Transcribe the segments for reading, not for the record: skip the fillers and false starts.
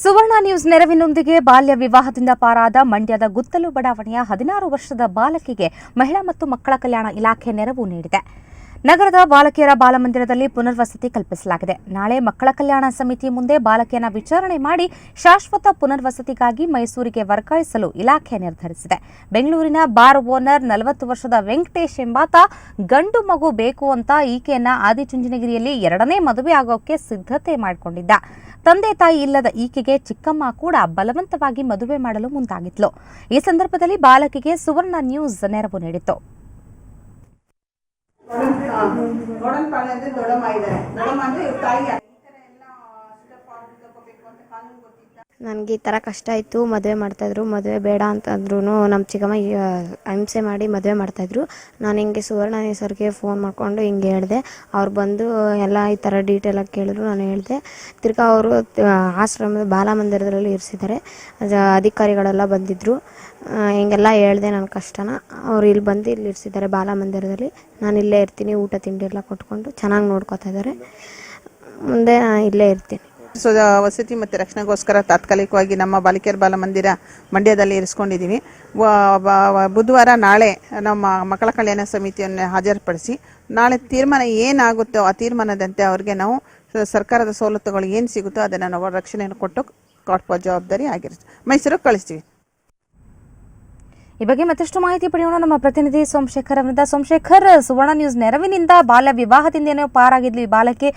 ಸುವರ್ಣ news ನೆರವಿನೊಂದಿಗೆ ಬಾಲ್ಯ ವಿವಾಹದಿಂದ ಪಾರಾದ ಮಂಡ್ಯದ ಗುತ್ತಲು ಬಡಾವಣೆಯ 16 ವರ್ಷದ ಬಾಲಕಿಗೆ ಮಹಿಳಾ ಮತ್ತು ಮಕ್ಕಳ ಕಲ್ಯಾಣ ಇಲಾಖೆ ನೆರವು ನೀಡಿದೆ. ನಗರದ ಬಾಲಕಿಯರ ಬಾಲಮಂದಿರದಲ್ಲಿ ಪುನರ್ವಸತಿ ಕಲ್ಪಿಸಲಾಗಿದೆ. ನಾಳೆ ಮಕ್ಕಳ ಕಲ್ಯಾಣ ಸಮಿತಿ ಮುಂದೆ ಬಾಲಕಿಯನ್ನ ವಿಚಾರಣೆ ಮಾಡಿ ಶಾಶ್ವತ ಪುನರ್ವಸತಿಗಾಗಿ ಮೈಸೂರಿಗೆ ವರ್ಗಾಯಿಸಲು ಇಲಾಖೆ ನಿರ್ಧರಿಸಿದೆ. ಬೆಂಗಳೂರಿನ ಬಾರ್ ಓನರ್ 40 ವರ್ಷದ ವೆಂಕಟೇಶ್ ಎಂಬಾತ ಗಂಡು ಮಗು ಬೇಕು ಅಂತ ಈಕೆಯನ್ನ ಆದಿಚುಂಚನಗಿರಿಯಲ್ಲಿ 2ನೇ ಮದುವೆ ಆಗೋಕೆ ಸಿದ್ಧತೆ ಮಾಡಿಕೊಂಡಿದ್ದ. ತಂದೆ ತಾಯಿ ಇಲ್ಲದ ಈಕೆಗೆ ಚಿಕ್ಕಮ್ಮ ಕೂಡ ಬಲವಂತವಾಗಿ ಮದುವೆ ಮಾಡಲು ಮುಂದಾಗಿದ್ಲು. ಈ ಸಂದರ್ಭದಲ್ಲಿ ಬಾಲಕಿಗೆ ಸುವರ್ಣ ನ್ಯೂಸ್ ನೆರವು ನೀಡಿತು. ನನಗೆ ಈ ಥರ ಕಷ್ಟ ಇತ್ತು, ಮದುವೆ ಮಾಡ್ತಾಯಿದ್ರು. ಮದುವೆ ಬೇಡ ಅಂತಂದ್ರೂ ನಮ್ಮ ಚಿಕ್ಕಮ್ಮ ಹಿಂಸೆ ಮಾಡಿ ಮದುವೆ ಮಾಡ್ತಾಯಿದ್ರು. ನಾನು ಹಿಂಗೆ ಸುವರ್ಣ ನ್ಯೂಸವ್ರಿಗೆ ಫೋನ್ ಮಾಡಿಕೊಂಡು ಹಿಂಗೆ ಹೇಳಿದೆ. ಅವ್ರು ಬಂದು ಎಲ್ಲ ಈ ಥರ ಡೀಟೇಲಾಗಿ ಕೇಳಿದ್ರು. ನಾನು ಹೇಳಿದೆ. ತಿರ್ಗಾ ಅವರು ಆಶ್ರಮದ ಬಾಲಮಂದಿರದಲ್ಲಿ ಇರಿಸಿದ್ದಾರೆ. ಅಧಿಕಾರಿಗಳೆಲ್ಲ ಬಂದಿದ್ದರು. ಹಿಂಗೆಲ್ಲ ಹೇಳಿದೆ ನನ್ನ ಕಷ್ಟನ. ಅವ್ರು ಇಲ್ಲಿ ಬಂದು ಇಲ್ಲಿ ಇರಿಸಿದ್ದಾರೆ ಬಾಲಮಂದಿರದಲ್ಲಿ. ನಾನು ಇಲ್ಲೇ ಇರ್ತೀನಿ. ಊಟ ತಿಂಡಿ ಎಲ್ಲ ಕೊಟ್ಕೊಂಡು ಚೆನ್ನಾಗಿ ನೋಡ್ಕೊತಾ ಇದ್ದಾರೆ. ಮುಂದೆ ಇಲ್ಲೇ ಇರ್ತೀನಿ. ವಸತಿ ಮತ್ತು ರಕ್ಷಣೆಗೋಸ್ಕರ ತಾತ್ಕಾಲಿಕವಾಗಿ ನಮ್ಮ ಬಾಲಿಕೆಯರ ಬಾಲಮಂದಿರ ಮಂಡ್ಯದಲ್ಲಿ ಇರಿಸ್ಕೊಂಡಿದ್ದೀವಿ. ಬುಧವಾರ ನಾಳೆ ನಮ್ಮ ಮಕ್ಕಳ ಕಲ್ಯಾಣ ಸಮಿತಿಯನ್ನು ಹಾಜರುಪಡಿಸಿ ನಾಳೆ ತೀರ್ಮಾನ ಏನಾಗುತ್ತೋ ಆ ತೀರ್ಮಾನದಂತೆ ಅವ್ರಿಗೆ ನಾವು ಸರ್ಕಾರದ ಸವಲತ್ತುಗಳು ಏನು ಸಿಗುತ್ತೋ ಅದನ್ನು ನಾವು ರಕ್ಷಣೆಯನ್ನು ಕೊಡುವ ಜವಾಬ್ದಾರಿ ಆಗಿರುತ್ತೆ. ಮೈಸೂರಿಗೆ ಕಳಿಸ್ತೀವಿ. ಈ ಬಗ್ಗೆ ಮತ್ತಷ್ಟು ಮಾಹಿತಿ ಪಡೆಯೋಣ ನಮ್ಮ ಪ್ರತಿನಿಧಿ ಸೋಮಶೇಖರ್ ಅವರಿಂದ. ಸೋಮಶೇಖರ್, ಸುವರ್ಣ ನ್ಯೂಸ್ ನೆರವಿನಿಂದ ಬಾಲ್ಯ ವಿವಾಹದಿಂದ ಏನೋ ಪಾರಾಗಿದ್ಲಿ ಬಾಲಕಿ,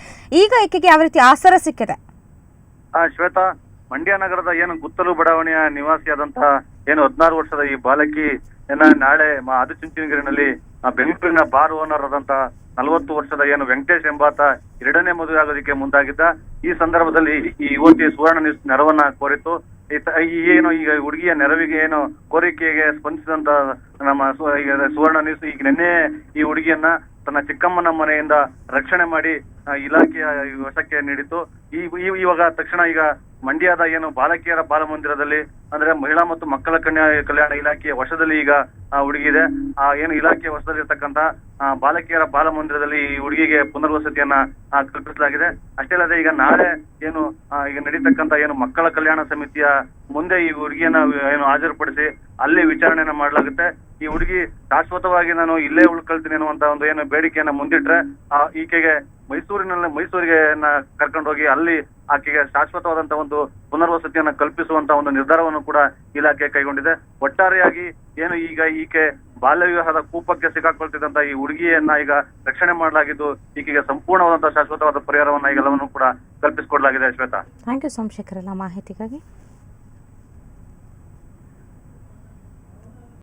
ಈಗ ಈಕೆಗೆ ಯಾವ ರೀತಿ ಆಸರ ಸಿಕ್ಕಿದೆ? ಶ್ವೇತಾ, ಮಂಡ್ಯ ನಗರದ ಏನು ಗುತ್ತಲು ಬಡಾವಣೆಯ ನಿವಾಸಿಯಾದಂತಹ ಏನು 16 ವರ್ಷದ ಈ ಬಾಲಕಿ ನಾಳೆ ಆದಿಚುಂಚನಗಿರಿನಲ್ಲಿ ಬೆಂಗಳೂರಿನ ಬಾರ್ ಓನರ್ ಆದಂತಹ 40 ವರ್ಷದ ಏನು ವೆಂಕಟೇಶ್ ಎಂಬಾತ 2ನೇ ಮದುವೆ ಆಗೋದಕ್ಕೆ ಮುಂದಾಗಿದ್ದ. ಈ ಸಂದರ್ಭದಲ್ಲಿ ಈ ಯುವತಿ ಸುವರ್ಣ ನ್ಯೂಸ್ ನೆರವನ್ನ ಕೋರಿತು. ಏನು ಈಗ ಹುಡುಗಿಯ ನೆರವಿಗೆ ಏನು ಕೋರಿಕೆಗೆ ಸ್ಪಂದಿಸಿದಂತ ನಮ್ಮ ಸುವರ್ಣ ನ್ಯೂಸ್ ಈಗ ನಿನ್ನೆ ಈ ಹುಡುಗಿಯನ್ನ ತನ್ನ ಚಿಕ್ಕಮ್ಮನ ಮನೆಯಿಂದ ರಕ್ಷಣೆ ಮಾಡಿ ಇಲಾಖೆಯ ವಶಕ್ಕೆ ನೀಡಿತು. ಇವಾಗ ತಕ್ಷಣ ಈಗ ಮಂಡ್ಯದ ಏನು ಬಾಲಕಿಯರ ಬಾಲಮಂದಿರದಲ್ಲಿ ಅಂದ್ರೆ ಮಹಿಳಾ ಮತ್ತು ಮಕ್ಕಳ ಕಲ್ಯಾಣ ಇಲಾಖೆಯ ವಶದಲ್ಲಿ ಈಗ ಹುಡುಗಿದೆ. ಏನು ಇಲಾಖೆಯ ವಶದಲ್ಲಿರ್ತಕ್ಕಂತ ಬಾಲಕಿಯರ ಬಾಲಮಂದಿರದಲ್ಲಿ ಈ ಹುಡುಗಿಗೆ ಪುನರ್ವಸತಿಯನ್ನ ಕಲ್ಪಿಸಲಾಗಿದೆ. ಅಷ್ಟೇ ಅಲ್ಲದೆ ಈಗ ನಾಳೆ ಏನು ಈಗ ನಡೀತಕ್ಕಂತ ಏನು ಮಕ್ಕಳ ಕಲ್ಯಾಣ ಸಮಿತಿಯ ಮುಂದೆ ಈ ಹುಡುಗಿಯನ್ನ ಏನು ಹಾಜರುಪಡಿಸಿ ಅಲ್ಲಿ ವಿಚಾರಣೆಯನ್ನ ಮಾಡಲಾಗುತ್ತೆ. ಈ ಹುಡುಗಿ ಶಾಶ್ವತವಾಗಿ ನಾನು ಇಲ್ಲೇ ಉಳ್ಕೊಳ್ತೀನಿ ಅನ್ನುವಂತ ಒಂದು ಏನು ಬೇಡಿಕೆಯನ್ನ ಮುಂದಿಟ್ರೆ ಈಕೆಗೆ ಮೈಸೂರಿಗೆ ಕರ್ಕೊಂಡು ಹೋಗಿ ಅಲ್ಲಿ ಆಕೆಗೆ ಶಾಶ್ವತವಾದಂತಹ ಒಂದು ಪುನರ್ವಸತಿಯನ್ನ ಕಲ್ಪಿಸುವಂತ ಒಂದು ನಿರ್ಧಾರವನ್ನು ಕೂಡ ಇಲಾಖೆ ಕೈಗೊಂಡಿದೆ. ಒಟ್ಟಾರೆಯಾಗಿ ಏನು ಈಗ ಈಕೆ ಬಾಲ್ಯ ವಿವಾಹದ ಕೂಪಕ್ಕೆ ಸಿಕ್ಕಾಕೊಳ್ತಿದ್ದಂತ ಈ ಹುಡುಗಿಯನ್ನ ಈಗ ರಕ್ಷಣೆ ಮಾಡಲಾಗಿದ್ದು ಈಕೆಗೆ ಸಂಪೂರ್ಣವಾದಂತಹ ಶಾಶ್ವತವಾದ ಪರಿಹಾರವನ್ನ ಈಗೆಲ್ಲವನ್ನು ಕೂಡ ಕಲ್ಪಿಸಿಕೊಡಲಾಗಿದೆ. ಶ್ವೇತಾ, ಥ್ಯಾಂಕ್ ಯು ಸೋಮಶೇಖರ್ ಎಲ್ಲ ಮಾಹಿತಿಗಾಗಿ.